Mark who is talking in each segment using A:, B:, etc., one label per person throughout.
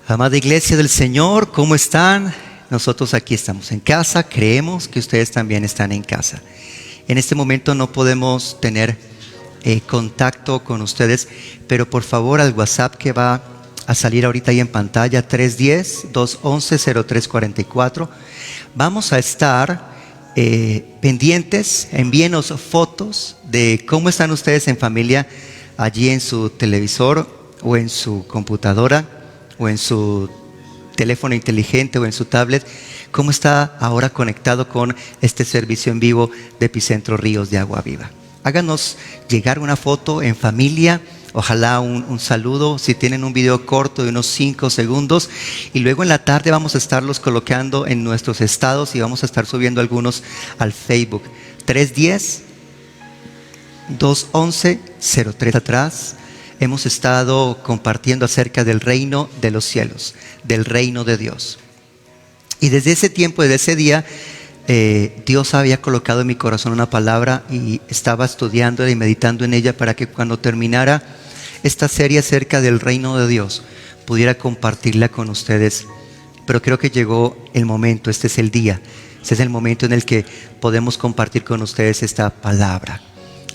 A: Amada Iglesia del Señor, ¿cómo están? Nosotros aquí estamos en casa, creemos que ustedes también están en casa. En este momento no podemos tener contacto con ustedes, pero por favor al WhatsApp que va a salir ahorita ahí en pantalla, 310-211-0344, vamos a estar pendientes. Envíenos fotos de cómo están ustedes en familia allí en su televisor o en su computadora o en su teléfono inteligente o en su tablet, cómo está ahora conectado con este servicio en vivo de Epicentro Ríos de Agua Viva. Háganos llegar una foto en familia, ojalá un saludo, si tienen un video corto de unos 5 segundos, y luego en la tarde vamos a estarlos colocando en nuestros estados y vamos a estar subiendo algunos al Facebook. 310-211-03 atrás. Hemos estado compartiendo acerca del reino de los cielos, del reino de Dios. Y desde ese tiempo, desde ese día, Dios había colocado en mi corazón una palabra y estaba estudiándola y meditando en ella para que cuando terminara esta serie acerca del reino de Dios, pudiera compartirla con ustedes. Pero creo que llegó el momento, este es el día, este es el momento en el que podemos compartir con ustedes esta palabra.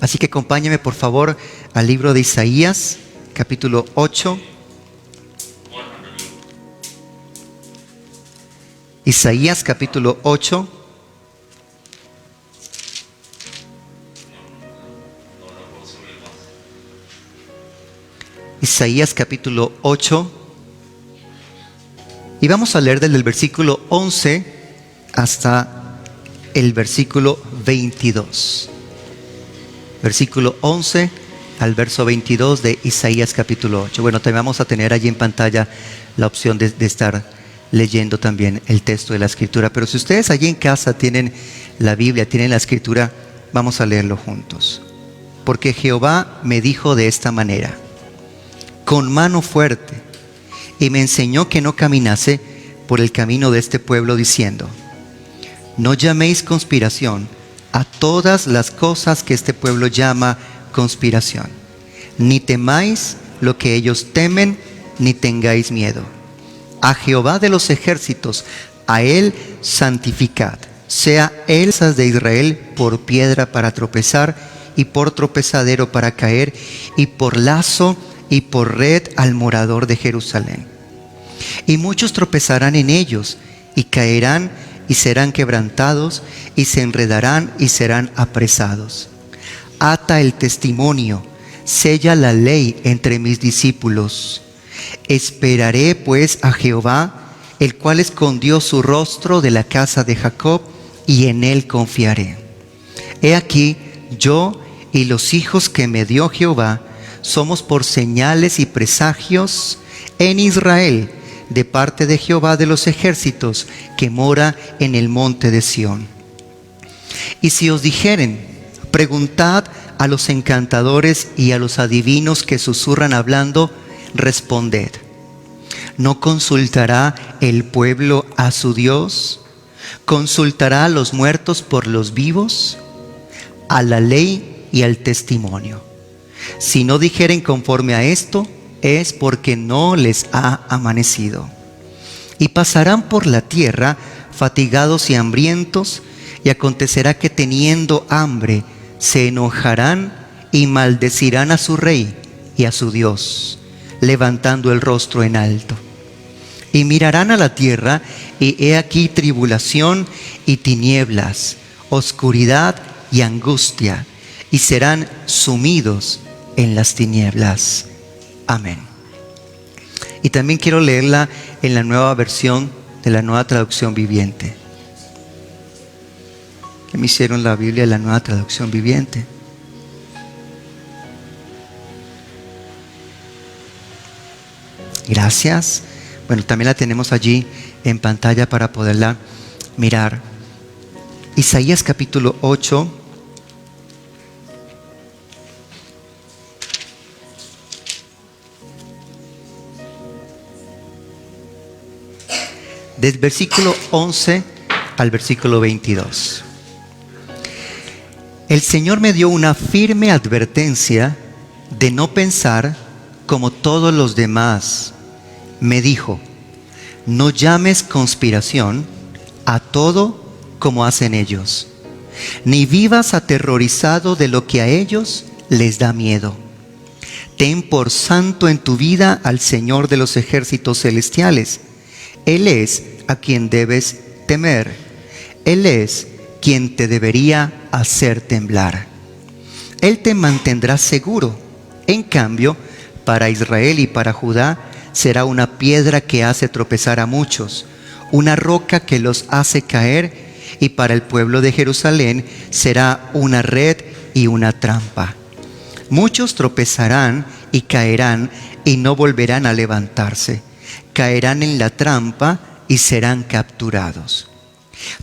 A: Así que acompáñenme por favor al libro de Isaías, capítulo 8. Isaías, capítulo 8. Isaías, capítulo 8. Y vamos a leer desde el versículo 11 hasta el versículo 22. Versículo 11 al verso 22 de Isaías capítulo 8. Bueno, también vamos a tener allí en pantalla la opción de estar leyendo también el texto de la Escritura. Pero si ustedes allí en casa tienen la Biblia, tienen la Escritura, vamos a leerlo juntos. Porque Jehová me dijo de esta manera, con mano fuerte, y me enseñó que no caminase por el camino de este pueblo, diciendo, no llaméis conspiración a todas las cosas que este pueblo llama conspiración, ni temáis lo que ellos temen, ni tengáis miedo. A Jehová de los ejércitos, a Él santificad. Sea Él de Israel por piedra para tropezar, y por tropezadero para caer, y por lazo y por red al morador de Jerusalén. Y muchos tropezarán en ellos, y caerán, y serán quebrantados, y se enredarán, y serán apresados. Ata el testimonio, sella la ley entre mis discípulos. Esperaré pues a Jehová, el cual escondió su rostro de la casa de Jacob, y en él confiaré. He aquí, yo y los hijos que me dio Jehová, somos por señales y presagios en Israel, de parte de Jehová de los ejércitos, que mora en el monte de Sión. Y si os dijeren, preguntad a los encantadores y a los adivinos que susurran hablando, responded, ¿no consultará el pueblo a su Dios? ¿Consultará a los muertos por los vivos? A la ley y al testimonio. Si no dijeren conforme a esto, es porque no les ha amanecido. Y pasarán por la tierra fatigados y hambrientos, y acontecerá que teniendo hambre se enojarán y maldecirán a su rey y a su Dios, levantando el rostro en alto. Y mirarán a la tierra, y he aquí tribulación y tinieblas, oscuridad y angustia, y serán sumidos en las tinieblas. Amén. Y también quiero leerla en la nueva versión de la Nueva Traducción Viviente. ¿Qué me hicieron la Biblia de la Nueva Traducción Viviente? Gracias. Bueno, también la tenemos allí en pantalla para poderla mirar. Isaías capítulo 8. Del versículo 11 al versículo 22. El Señor me dio una firme advertencia de no pensar como todos los demás. Me dijo, No llames conspiración a todo como hacen ellos, ni vivas aterrorizado de lo que a ellos les da miedo. Ten por santo en tu vida al Señor de los ejércitos celestiales. Él es a quien debes temer. Él es quien te debería hacer temblar. Él te mantendrá seguro. En cambio, para Israel y para Judá será una piedra que hace tropezar a muchos, una roca que los hace caer, y para el pueblo de Jerusalén será una red y una trampa. Muchos tropezarán y caerán y no volverán a levantarse. Caerán en la trampa y serán capturados.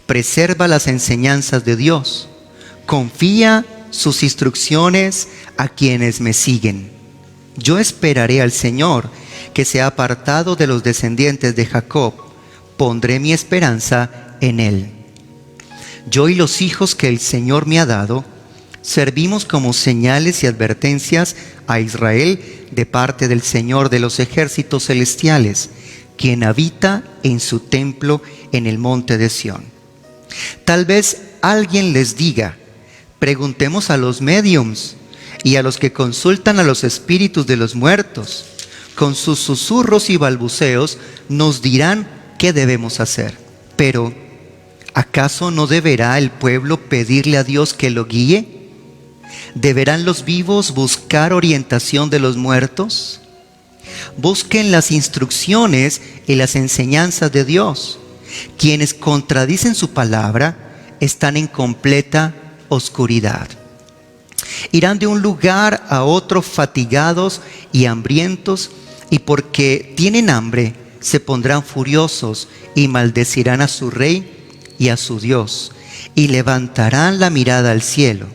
A: Preserva las enseñanzas de Dios. Confía sus instrucciones a quienes me siguen. Yo esperaré al Señor, que se ha apartado de los descendientes de Jacob. Pondré mi esperanza en Él. Yo y los hijos que el Señor me ha dado, servimos como señales y advertencias a Israel de parte del Señor de los ejércitos celestiales, quien habita en su templo en el monte de Sión. Tal vez alguien les diga: preguntemos a los médiums y a los que consultan a los espíritus de los muertos. Con sus susurros y balbuceos nos dirán qué debemos hacer. Pero, ¿acaso no deberá el pueblo pedirle a Dios que lo guíe? ¿Deberán los vivos buscar orientación de los muertos? Busquen las instrucciones y las enseñanzas de Dios. Quienes contradicen su palabra están en completa oscuridad. Irán de un lugar a otro fatigados y hambrientos, y porque tienen hambre se pondrán furiosos y maldecirán a su rey y a su Dios, y levantarán la mirada al cielo,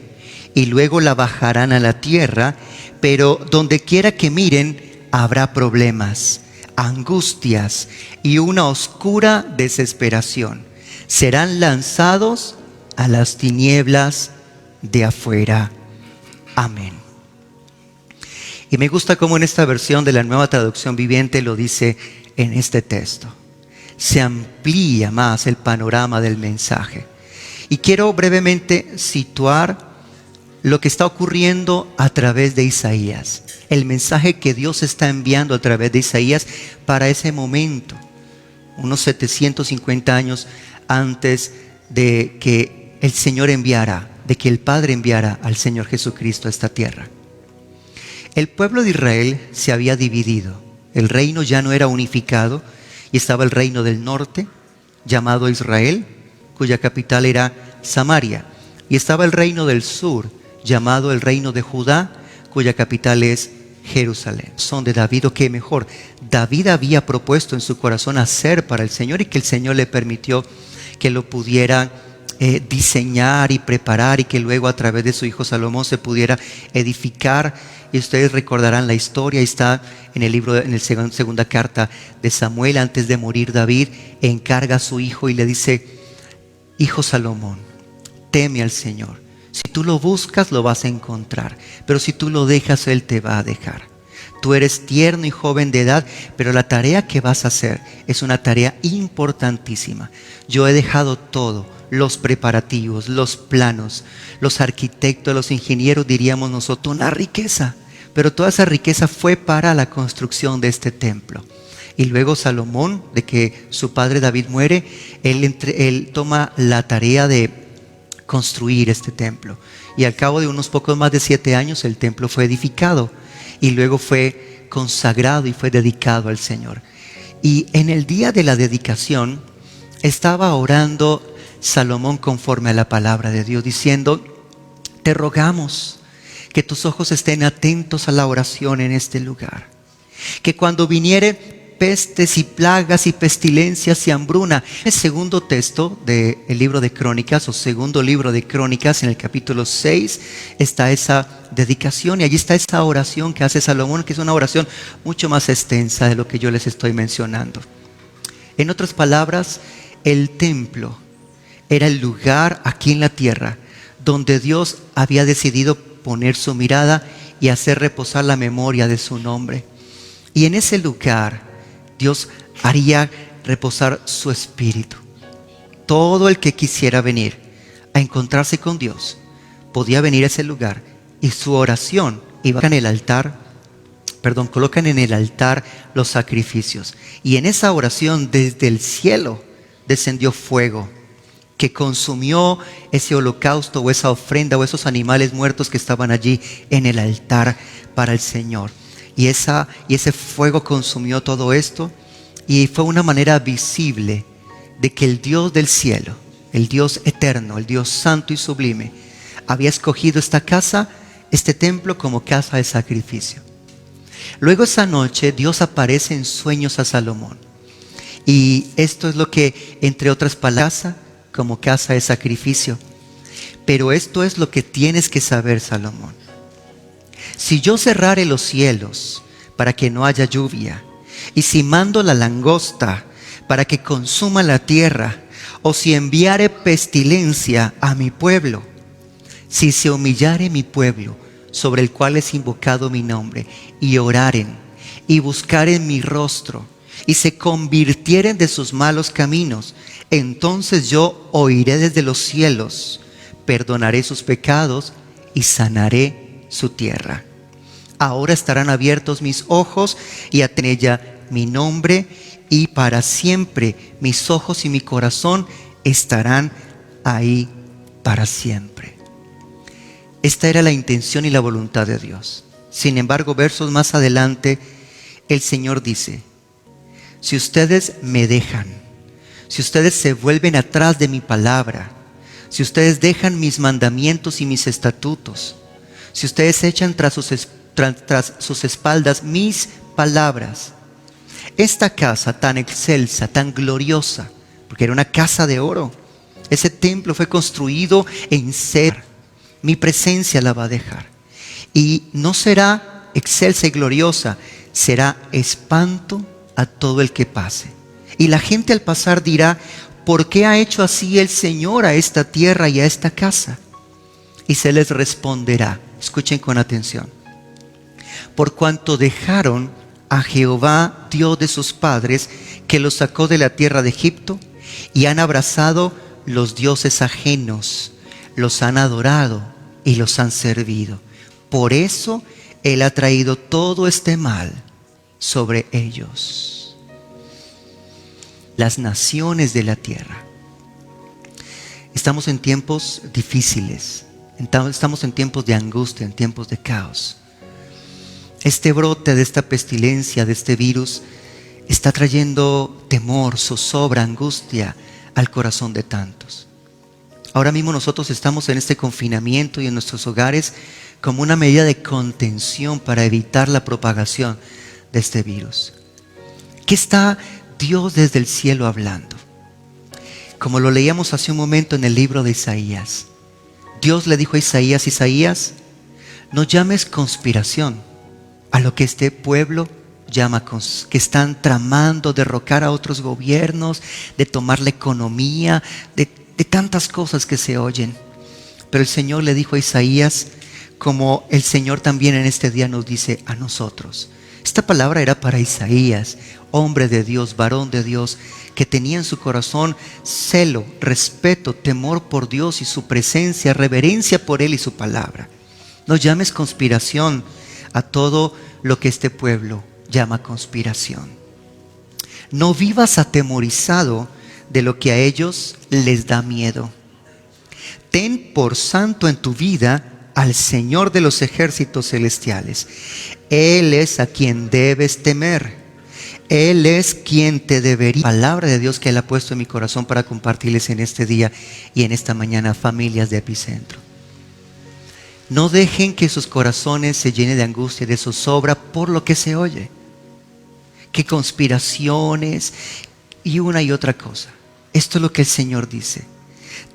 A: y luego la bajarán a la tierra, pero donde quiera que miren habrá problemas, angustias y una oscura desesperación. Serán lanzados a las tinieblas de afuera. Amén. Y me gusta cómo en esta versión de la Nueva Traducción Viviente lo dice en este texto. Se amplía más el panorama del mensaje. Y quiero brevemente situar lo que está ocurriendo a través de Isaías. El mensaje que Dios está enviando a través de Isaías para ese momento, unos 750 años antes de que el Señor enviara, de que el Padre enviara al Señor Jesucristo a esta tierra. El pueblo de Israel se había dividido. El reino ya no era unificado y estaba el reino del norte, llamado Israel, cuya capital era Samaria. Y estaba el reino del sur, llamado el reino de Judá, cuya capital es Jerusalén. Son de David, o qué mejor. David había propuesto en su corazón hacer para el Señor, y que el Señor le permitió que lo pudiera diseñar y preparar, y que luego a través de su hijo Salomón se pudiera edificar. Y ustedes recordarán la historia, está en el libro, en la segunda carta de Samuel. Antes de morir, David encarga a su hijo y le dice: hijo Salomón, teme al Señor. Si tú lo buscas, lo vas a encontrar, pero si tú lo dejas, Él te va a dejar. Tú eres tierno y joven de edad, pero la tarea que vas a hacer es una tarea importantísima. Yo he dejado todo, los preparativos, los planos, los arquitectos, los ingenieros, diríamos nosotros, una riqueza. Pero toda esa riqueza fue para la construcción de este templo. Y luego Salomón, de que su padre David muere, él toma la tarea de construir este templo. Y al cabo de unos pocos más de 7 años, el templo fue edificado. Y luego fue consagrado y fue dedicado al Señor. Y en el día de la dedicación, estaba orando Salomón conforme a la palabra de Dios, diciendo: te rogamos que tus ojos estén atentos a la oración en este lugar. Que cuando viniere pestes y plagas y pestilencias y hambruna. El segundo texto del libro de Crónicas, o segundo libro de Crónicas, en el capítulo 6, está esa dedicación, y allí está esa oración que hace Salomón, que es una oración mucho más extensa de lo que yo les estoy mencionando. En otras palabras, el templo era el lugar aquí en la tierra donde Dios había decidido poner su mirada y hacer reposar la memoria de su nombre. Y en ese lugar Dios haría reposar su espíritu. Todo el que quisiera venir a encontrarse con Dios podía venir a ese lugar, y su oración iba en el altar. Colocan en el altar los sacrificios, y en esa oración desde el cielo descendió fuego que consumió ese holocausto o esa ofrenda o esos animales muertos que estaban allí en el altar para el Señor. Y ese fuego consumió todo esto, y fue una manera visible de que el Dios del cielo, el Dios eterno, el Dios santo y sublime, había escogido esta casa, este templo, como casa de sacrificio. Luego esa noche Dios aparece en sueños a Salomón, y esto es lo que, entre otras palabras, como casa de sacrificio. Pero esto es lo que tienes que saber, Salomón. Si yo cerrare los cielos para que no haya lluvia, y si mando la langosta para que consuma la tierra, o si enviare pestilencia a mi pueblo, si se humillare mi pueblo, sobre el cual es invocado mi nombre, y oraren, y buscaren mi rostro, y se convirtieren de sus malos caminos, entonces yo oiré desde los cielos, perdonaré sus pecados y sanaré su tierra. Ahora estarán abiertos mis ojos y en ella mi nombre, y para siempre mis ojos y mi corazón estarán ahí para siempre. Esta era la intención y la voluntad de Dios. Sin embargo, versos más adelante, el Señor dice: si ustedes me dejan, si ustedes se vuelven atrás de mi palabra, si ustedes dejan mis mandamientos y mis estatutos, si ustedes echan tras sus espaldas mis palabras, esta casa tan excelsa, tan gloriosa, porque era una casa de oro, ese templo fue construido en cedro, mi presencia la va a dejar. Y no será excelsa y gloriosa, será espanto a todo el que pase. Y la gente al pasar dirá: ¿por qué ha hecho así el Señor a esta tierra y a esta casa? Y se les responderá, escuchen con atención: por cuanto dejaron a Jehová, Dios de sus padres, que los sacó de la tierra de Egipto, y han abrazado los dioses ajenos, los han adorado y los han servido. Por eso Él ha traído todo este mal sobre ellos. Las naciones de la tierra. Estamos en tiempos difíciles, estamos en tiempos de angustia, en tiempos de caos. Este brote de esta pestilencia, de este virus, está trayendo temor, zozobra, angustia al corazón de tantos. Ahora mismo nosotros estamos en este confinamiento y en nuestros hogares como una medida de contención para evitar la propagación de este virus. ¿Qué está Dios desde el cielo hablando? Como lo leíamos hace un momento en el libro de Isaías. Dios le dijo a Isaías: Isaías, no llames conspiración a lo que este pueblo llama, que están tramando derrocar a otros gobiernos, de tomar la economía, de tantas cosas que se oyen. Pero el Señor le dijo a Isaías, como el Señor también en este día nos dice a nosotros. Esta palabra era para Isaías, hombre de Dios, varón de Dios, que tenía en su corazón celo, respeto, temor por Dios y su presencia, reverencia por Él y su palabra. No llames conspiración a todo lo que este pueblo llama conspiración. No vivas atemorizado de lo que a ellos les da miedo. Ten por santo en tu vida al Señor de los ejércitos celestiales. Él es a quien debes temer. Él es quien te debería. Palabra de Dios que Él ha puesto en mi corazón para compartirles en este día y en esta mañana, familias de Epicentro. No dejen que sus corazones se llenen de angustia y de zozobra por lo que se oye. Que conspiraciones y una y otra cosa. Esto es lo que el Señor dice.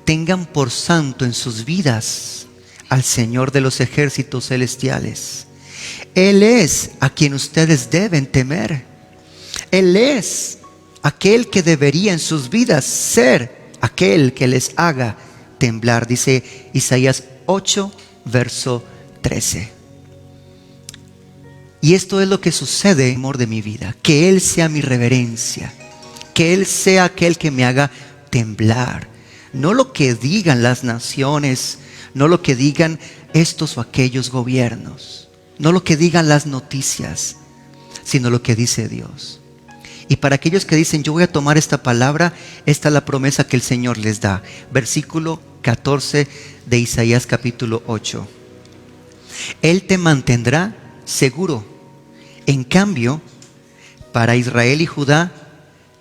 A: Tengan por santo en sus vidas al Señor de los ejércitos celestiales. Él es a quien ustedes deben temer. Él es aquel que debería en sus vidas ser aquel que les haga temblar. Dice Isaías 8, verso 13. Y esto es lo que sucede, amor de mi vida. Que Él sea mi reverencia. que Él sea aquel que me haga temblar. No lo que digan las naciones, no lo que digan estos o aquellos gobiernos, no lo que digan las noticias, sino lo que dice Dios. Y para aquellos que dicen, yo voy a tomar esta palabra, esta es la promesa que el Señor les da. Versículo 14 de Isaías capítulo 8. Él te mantendrá seguro. En cambio, para Israel y Judá,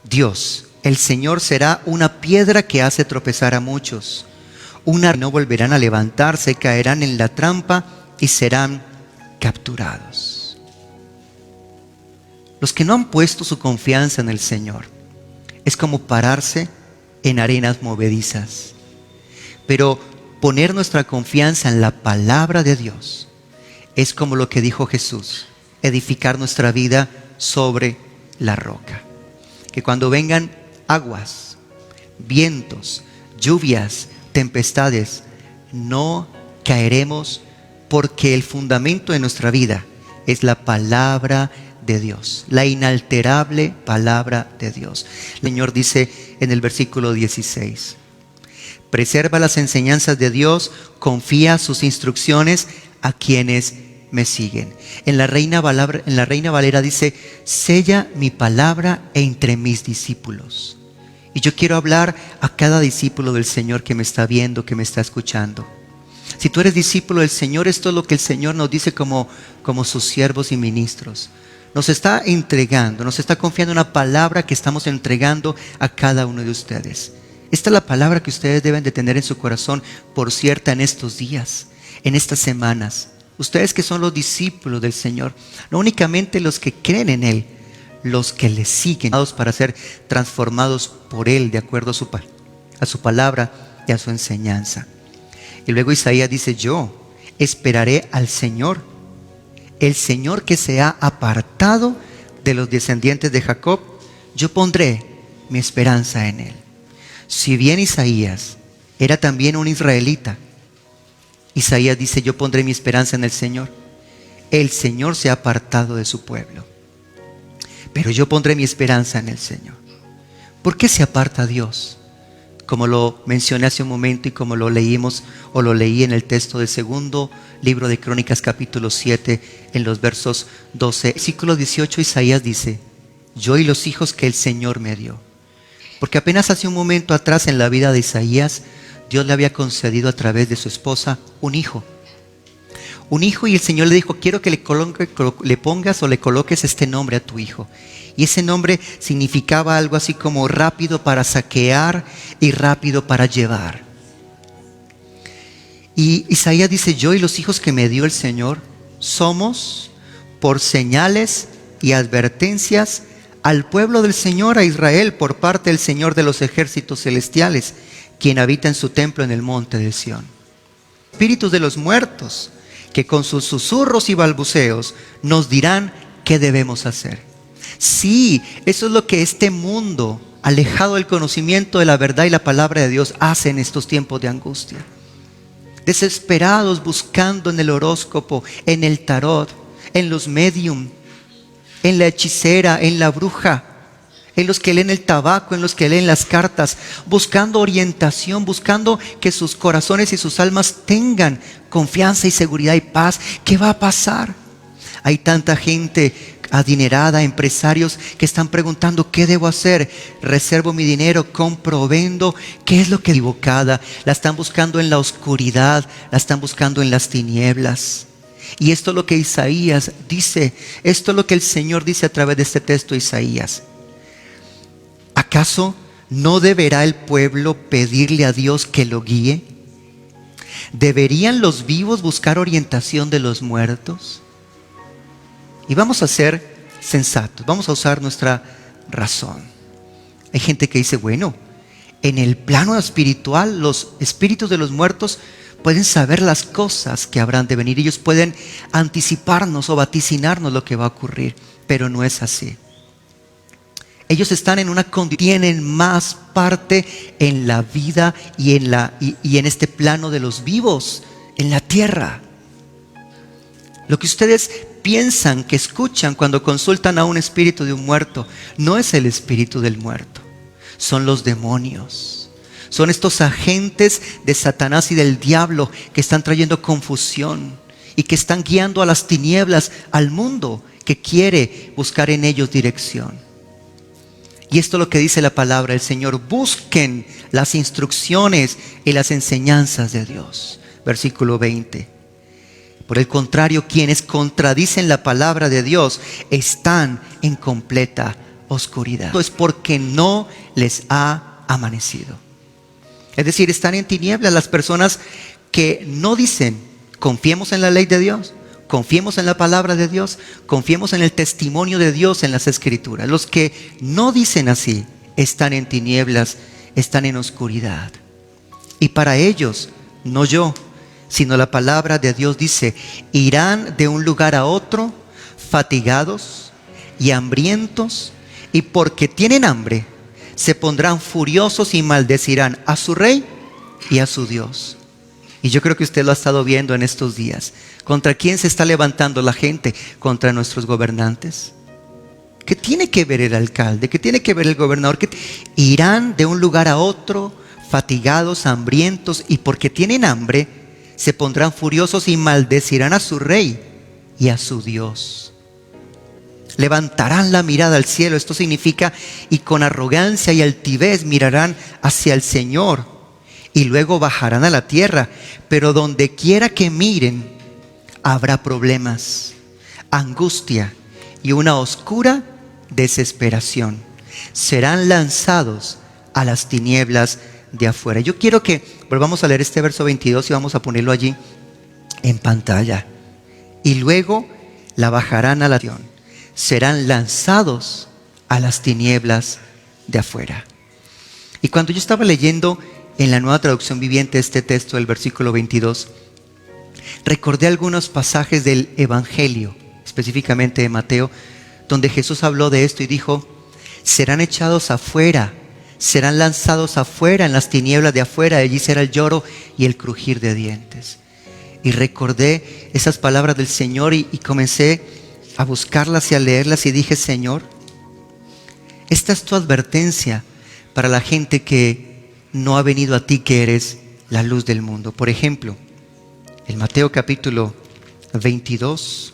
A: Dios, el Señor, será una piedra que hace tropezar a muchos. No volverán a levantarse, caerán en la trampa y serán capturados. Los que no han puesto su confianza en el Señor, es como pararse en arenas movedizas. Pero poner nuestra confianza en la palabra de Dios es como lo que dijo Jesús: edificar nuestra vida sobre la roca. Que cuando vengan aguas, vientos, lluvias, tempestades, no caeremos, porque el fundamento de nuestra vida es la palabra de Dios, la inalterable palabra de Dios. El Señor dice en el versículo 16: preserva las enseñanzas de Dios, confía sus instrucciones a quienes me siguen. En la Reina Valera dice: sella mi palabra entre mis discípulos. Y yo quiero hablar a cada discípulo del Señor que me está viendo, que me está escuchando. Si tú eres discípulo del Señor, esto es lo que el Señor nos dice como sus siervos y ministros. Nos está entregando, nos está confiando una palabra que estamos entregando a cada uno de ustedes. Esta es la palabra que ustedes deben de tener en su corazón por cierta en estos días, en estas semanas. Ustedes que son los discípulos del Señor, no únicamente los que creen en Él, los que le siguen para ser transformados por Él de acuerdo a su palabra y a su enseñanza. Y luego Isaías dice: yo esperaré al Señor, el Señor que se ha apartado de los descendientes de Jacob. Yo pondré mi esperanza en Él. Si bien Isaías era también un israelita, Isaías dice: yo pondré mi esperanza en el Señor. El Señor se ha apartado de su pueblo, pero yo pondré mi esperanza en el Señor. ¿Por qué se aparta Dios? Como lo mencioné hace un momento y como lo leímos o lo leí en el texto del segundo libro de Crónicas capítulo 7 en los versos 12. Versículo 18, Isaías dice: yo y los hijos que el Señor me dio. Porque apenas hace un momento atrás en la vida de Isaías, Dios le había concedido a través de su esposa un hijo. Un hijo, y el Señor le dijo: quiero que le pongas o le coloques este nombre a tu hijo. Y ese nombre significaba algo así como rápido para saquear y rápido para llevar. Y Isaías dice: yo y los hijos que me dio el Señor somos por señales y advertencias al pueblo del Señor, a Israel, por parte del Señor de los ejércitos celestiales, quien habita en su templo en el monte de Sión. Espíritus de los muertos, que con sus susurros y balbuceos nos dirán qué debemos hacer. Sí, eso es lo que este mundo, alejado del conocimiento de la verdad y la palabra de Dios, hace en estos tiempos de angustia. Desesperados, buscando en el horóscopo, en el tarot, en los medium, en la hechicera, en la bruja, en los que leen el tabaco, en los que leen las cartas, buscando orientación, buscando que sus corazones y sus almas tengan confianza y seguridad y paz. ¿Qué va a pasar? Hay tanta gente adinerada, empresarios que están preguntando: ¿qué debo hacer? ¿Reservo mi dinero? ¿Compro? ¿Vendo? ¿Qué es lo que es equivocada? La están buscando en la oscuridad, la están buscando en las tinieblas. Y esto es lo que Isaías dice, esto es lo que el Señor dice a través de este texto de Isaías. ¿Acaso no deberá el pueblo pedirle a Dios que lo guíe? ¿Deberían los vivos buscar orientación de los muertos? Y vamos a ser sensatos, vamos a usar nuestra razón. Hay gente que dice: bueno, en el plano espiritual los espíritus de los muertos pueden saber las cosas que habrán de venir. Ellos pueden anticiparnos o vaticinarnos lo que va a ocurrir, pero no es así. Ellos están en una condición, tienen más parte en la vida y en este plano de los vivos, en la tierra. Lo que ustedes piensan, que escuchan cuando consultan a un espíritu de un muerto, no es el espíritu del muerto. son los demonios. Son estos agentes de Satanás y del diablo que están trayendo confusión y que están guiando a las tinieblas, al mundo que quiere buscar en ellos dirección. Y esto es lo que dice la palabra del Señor: busquen las instrucciones y las enseñanzas de Dios. Versículo 20. Por el contrario, quienes contradicen la palabra de Dios están en completa oscuridad. Esto es porque no les ha amanecido. Es decir, están en tinieblas las personas que no dicen: confiemos en la ley de Dios, confiemos en la palabra de Dios, confiemos en el testimonio de Dios en las Escrituras. Los que no dicen así están en tinieblas, están en oscuridad. Y para ellos, no yo, sino la palabra de Dios dice: irán de un lugar a otro fatigados y hambrientos, y porque tienen hambre se pondrán furiosos y maldecirán a su rey y a su Dios. Y yo creo que usted lo ha estado viendo en estos días. ¿Contra quién se está levantando la gente? Contra nuestros gobernantes. ¿Qué tiene que ver el alcalde? ¿Qué tiene que ver el gobernador? Irán de un lugar a otro fatigados, hambrientos, y porque tienen hambre se pondrán furiosos y maldecirán a su rey y a su Dios. Levantarán la mirada al cielo. Esto significa, y con arrogancia y altivez mirarán hacia el Señor, y luego bajarán a la tierra. Pero donde quiera que miren habrá problemas, angustia y una oscura desesperación. Serán lanzados a las tinieblas de afuera. Yo quiero que volvamos a leer este verso 22 y vamos a ponerlo allí en pantalla. Y luego la bajarán a la tierra. Serán lanzados a las tinieblas de afuera. Y cuando yo estaba leyendo en la Nueva Traducción Viviente este texto del versículo 22, recordé algunos pasajes del Evangelio, específicamente de Mateo, donde Jesús habló de esto y dijo: serán echados afuera, serán lanzados afuera en las tinieblas de afuera, allí será el lloro y el crujir de dientes. Y recordé esas palabras del Señor y comencé a buscarlas y a leerlas y dije: Señor, esta es tu advertencia para la gente que no ha venido a ti, que eres la luz del mundo. Por ejemplo, en Mateo capítulo 22,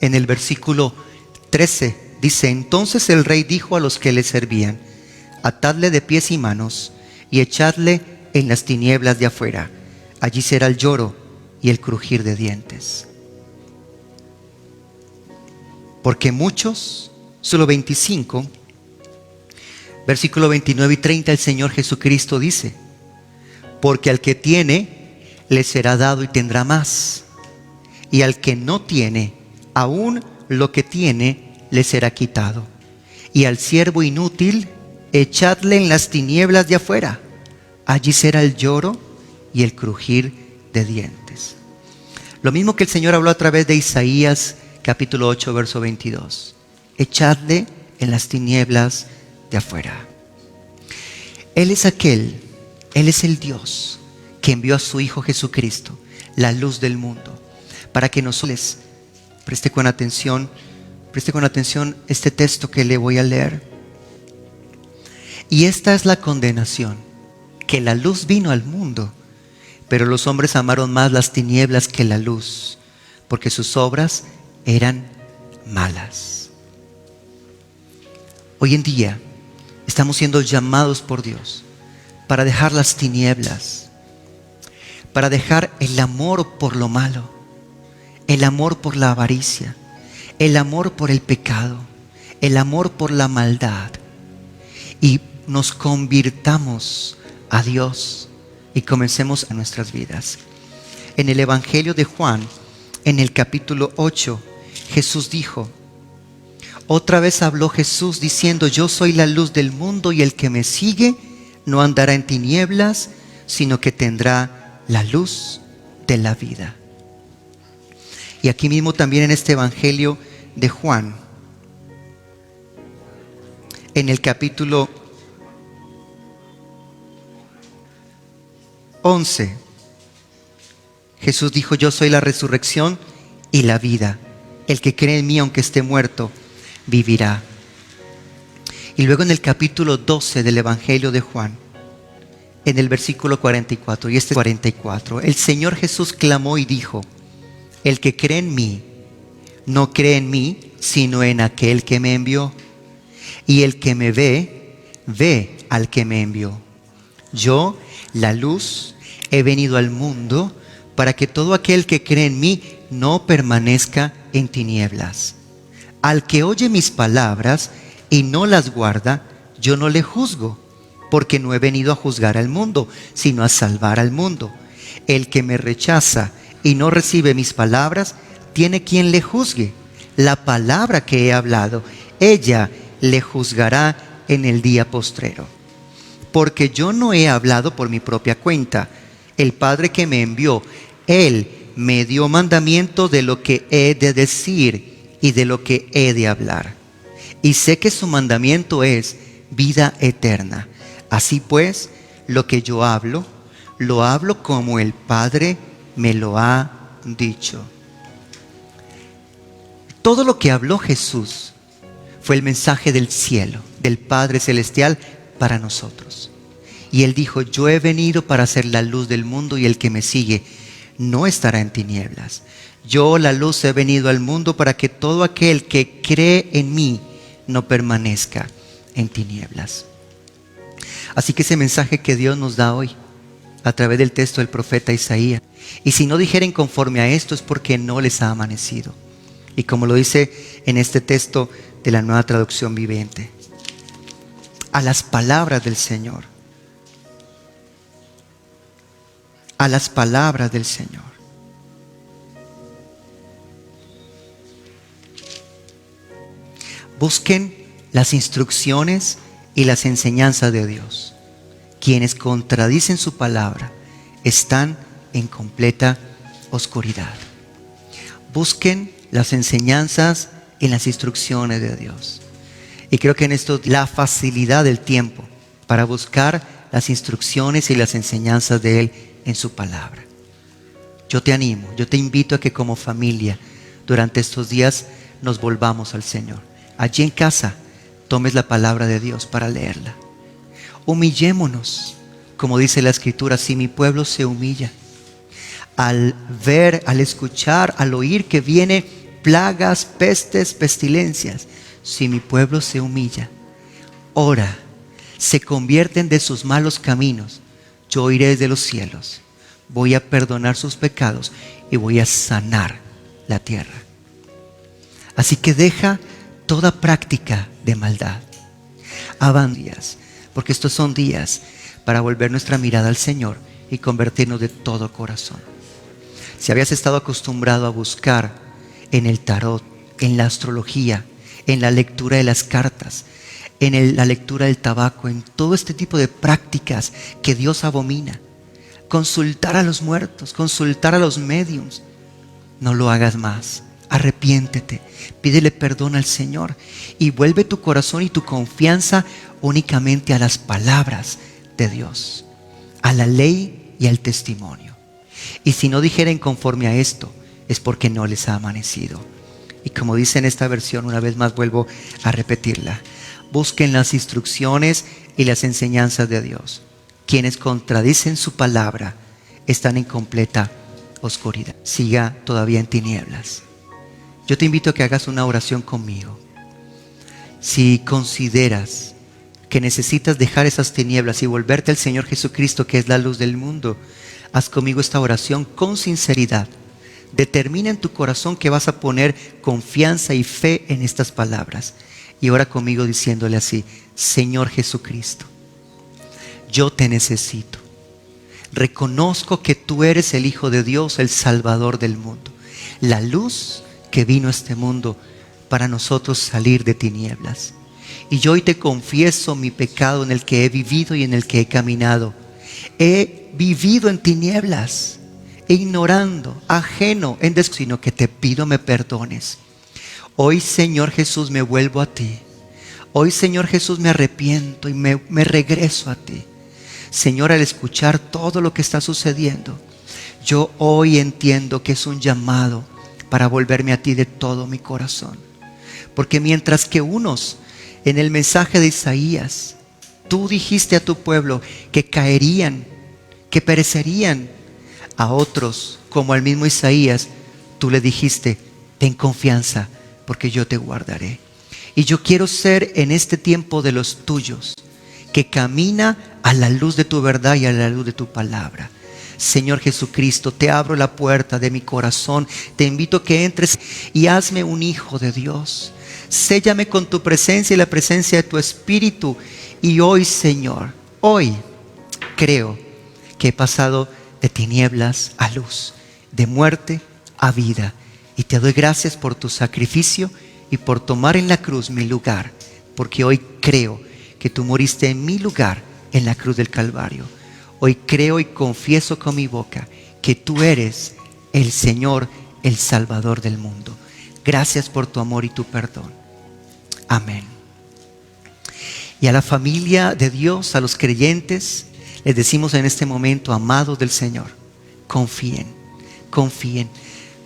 A: en el versículo 13, dice: entonces el rey dijo a los que le servían: atadle de pies y manos y echadle en las tinieblas de afuera. Allí será el lloro y el crujir de dientes. Porque muchos, solo 25, versículo 29 y 30, el Señor Jesucristo dice: porque al que tiene, le será dado y tendrá más. Y al que no tiene, aún lo que tiene, le será quitado. Y al siervo inútil, echadle en las tinieblas de afuera. Allí será el lloro y el crujir de dientes. Lo mismo que el Señor habló a través de Isaías capítulo 8, verso 22. Echadle en las tinieblas de afuera. Él es el Dios que envió a su Hijo Jesucristo, la luz del mundo, para que nosotros, preste con atención este texto que le voy a leer. Y esta es la condenación: que la luz vino al mundo, pero los hombres amaron más las tinieblas que la luz, porque sus obras eran malas. Hoy en día estamos siendo llamados por Dios para dejar las tinieblas, para dejar el amor por lo malo, el amor por la avaricia, el amor por el pecado, el amor por la maldad, y nos convirtamos a Dios y comencemos a nuestras vidas. En el Evangelio de Juan, en el capítulo 8, Jesús dijo, otra vez habló Jesús diciendo: yo soy la luz del mundo, y el que me sigue no andará en tinieblas, sino que tendrá la luz de la vida. Y aquí mismo también en este Evangelio de Juan, en el capítulo 11, Jesús dijo: yo soy la resurrección y la vida. el que cree en mí, aunque esté muerto, vivirá. Y luego en el capítulo 12 del Evangelio de Juan, en el versículo 44, y este 44, el Señor Jesús clamó y dijo: el que cree en mí, no cree en mí, sino en aquel que me envió. Y el que me ve, ve al que me envió. Yo, la luz, he venido al mundo para que todo aquel que cree en mí no permanezca en tinieblas. Al que oye mis palabras y no las guarda, yo no le juzgo, porque no he venido a juzgar al mundo, sino a salvar al mundo. El que me rechaza y no recibe mis palabras, tiene quien le juzgue. La palabra que he hablado, ella le juzgará en el día postrero. Porque yo no he hablado por mi propia cuenta. El Padre que me envió, Él me dio mandamiento de lo que he de decir y de lo que he de hablar. Y sé que su mandamiento es vida eterna. Así pues, lo que yo hablo, lo hablo como el Padre me lo ha dicho. Todo lo que habló Jesús fue el mensaje del cielo, del Padre Celestial para nosotros. Y Él dijo: yo he venido para ser la luz del mundo, y el que me sigue no estará en tinieblas. Yo, la luz, he venido al mundo para que todo aquel que cree en mí no permanezca en tinieblas. Así que ese mensaje que Dios nos da hoy, a través del texto del profeta Isaías: y si no dijeren conforme a esto, es porque no les ha amanecido. Y como lo dice en este texto de la Nueva Traducción Viviente, a las palabras del Señor, a las palabras del Señor. Busquen las instrucciones y las enseñanzas de Dios. Quienes contradicen su palabra están en completa oscuridad. Busquen las enseñanzas y las instrucciones de Dios. Y creo que en esto la facilidad del tiempo para buscar las instrucciones y las enseñanzas de Él en su palabra. Yo te animo, yo te invito a que como familia durante estos días nos volvamos al Señor. Allí en casa tomes la palabra de Dios para leerla. Humillémonos, como dice la Escritura: si mi pueblo se humilla. Al ver, al escuchar, al oír que viene plagas, pestes, pestilencias, si mi pueblo se humilla, ora, se convierten de sus malos caminos, yo oiré desde los cielos, voy a perdonar sus pecados y voy a sanar la tierra. Así que deja toda práctica de maldad. Días, porque estos son días para volver nuestra mirada al Señor y convertirnos de todo corazón. Si habías estado acostumbrado a buscar en el tarot, en la astrología, en la lectura de las cartas, en la lectura del tabaco, en todo este tipo de prácticas que Dios abomina, consultar a los muertos, consultar a los médiums, no lo hagas más. Arrepiéntete, pídele perdón al Señor y vuelve tu corazón y tu confianza únicamente a las palabras de Dios, a la ley y al testimonio. Y si no dijeren conforme a esto, es porque no les ha amanecido. Y como dice en esta versión, una vez más vuelvo a repetirla: busquen las instrucciones y las enseñanzas de Dios. Quienes contradicen su palabra están en completa oscuridad. Siga todavía en tinieblas. Yo te invito a que hagas una oración conmigo. Si consideras que necesitas dejar esas tinieblas y volverte al Señor Jesucristo, que es la luz del mundo, haz conmigo esta oración con sinceridad. Determina en tu corazón que vas a poner confianza y fe en estas palabras. Y ora conmigo diciéndole así: Señor Jesucristo, yo te necesito. Reconozco que tú eres el Hijo de Dios, el Salvador del mundo, la luz que vino a este mundo para nosotros salir de tinieblas. Y yo hoy te confieso mi pecado en el que he vivido y en el que he caminado. He vivido en tinieblas, ignorando, ajeno, sino que te pido me perdones. Hoy, Señor Jesús, me vuelvo a ti. Hoy, Señor Jesús, me arrepiento y me regreso a ti. Señor, al escuchar todo lo que está sucediendo, yo hoy entiendo que es un llamado para volverme a ti de todo mi corazón. Porque mientras que unos en el mensaje de Isaías, tú dijiste a tu pueblo que caerían, que perecerían, a otros, como al mismo Isaías, tú le dijiste, ten confianza, porque yo te guardaré. Y yo quiero ser en este tiempo de los tuyos, que camina a la luz de tu verdad y a la luz de tu palabra. Señor Jesucristo, te abro la puerta de mi corazón, te invito a que entres y hazme un hijo de Dios. Séllame con tu presencia y la presencia de tu Espíritu. Y hoy, Señor, hoy creo que he pasado de tinieblas a luz, de muerte a vida. Y te doy gracias por tu sacrificio y por tomar en la cruz mi lugar, porque hoy creo que tú moriste en mi lugar en la cruz del Calvario. Hoy creo y confieso con mi boca que tú eres el Señor, el Salvador del mundo. Gracias por tu amor y tu perdón. Amén. Y a la familia de Dios, a los creyentes, les decimos en este momento, amados del Señor, confíen, confíen.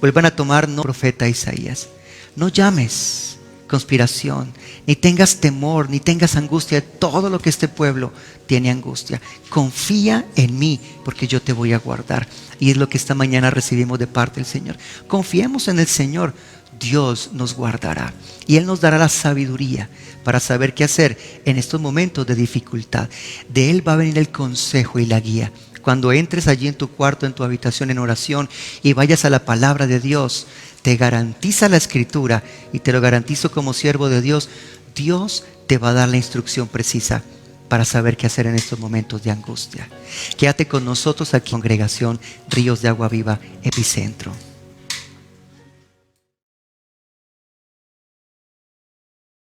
A: Vuelvan a tomar no profeta Isaías. No llames conspiración, ni tengas temor, ni tengas angustia de todo lo que este pueblo tiene angustia. Confía en mí, porque yo te voy a guardar. Y es lo que esta mañana recibimos de parte del Señor. Confiemos en el Señor. Dios nos guardará y Él nos dará la sabiduría para saber qué hacer en estos momentos de dificultad. De Él va a venir el consejo y la guía. Cuando entres allí en tu cuarto, en tu habitación, en oración y vayas a la palabra de Dios, te garantiza la Escritura y te lo garantizo como siervo de Dios, Dios te va a dar la instrucción precisa para saber qué hacer en estos momentos de angustia. Quédate con nosotros aquí, congregación Ríos de Agua Viva Epicentro.